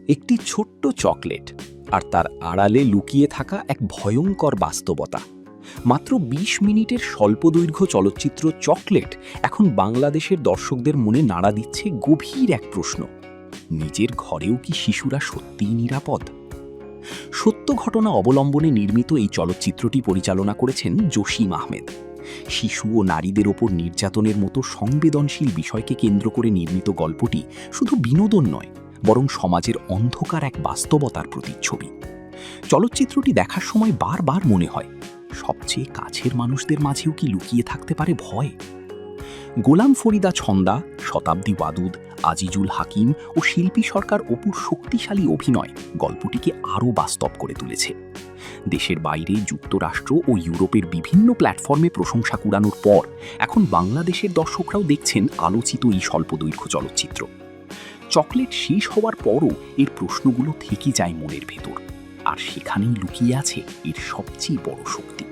একটি ছোট্ট চকলেট আর তার আড়ালে লুকিয়ে থাকা এক ভয়ঙ্কর বাস্তবতা। মাত্র ২০ মিনিটের স্বল্পদৈর্ঘ্য চলচ্চিত্র চকলেট এখন বাংলাদেশের দর্শকদের মনে নাড়া দিচ্ছে গভীর এক প্রশ্ন: নিজের ঘরেও কি শিশুরা সত্যিই নিরাপদ? সত্য ঘটনা অবলম্বনে নির্মিত এই চলচ্চিত্রটি পরিচালনা করেছেন জসিম আহমেদ। শিশু ও নারীদের ওপর নির্যাতনের মতো সংবেদনশীল বিষয়কে কেন্দ্র করে নির্মিত গল্পটি শুধু বিনোদন নয়, বরং সমাজের অন্ধকার এক বাস্তবতার প্রতিচ্ছবি। চলচ্চিত্রটি দেখার সময় বারবার মনে হয়, সবচেয়ে কাছের মানুষদের মাঝেও কি লুকিয়ে থাকতে পারে ভয়? গোলাম ফরিদা ছন্দা, শতাব্দী ওয়াদুদ, আজিজুল হাকিম ও শিল্পী সরকার অপুর শক্তিশালী অভিনয় গল্পটিকে আরও বাস্তব করে তুলেছে। দেশের বাইরে যুক্তরাষ্ট্র ও ইউরোপের বিভিন্ন প্ল্যাটফর্মে প্রশংসা কুড়ানোর পর এখন বাংলাদেশের দর্শকরাও দেখছেন আলোচিত এই স্বল্পদৈর্ঘ্য চলচ্চিত্র। চকলেট শেষ হওয়ার পরও এর প্রশ্নগুলো থেকে যায় মনের ভেতর, আর সেখানেই লুকিয়ে আছে এর সবচেয়ে বড় শক্তি।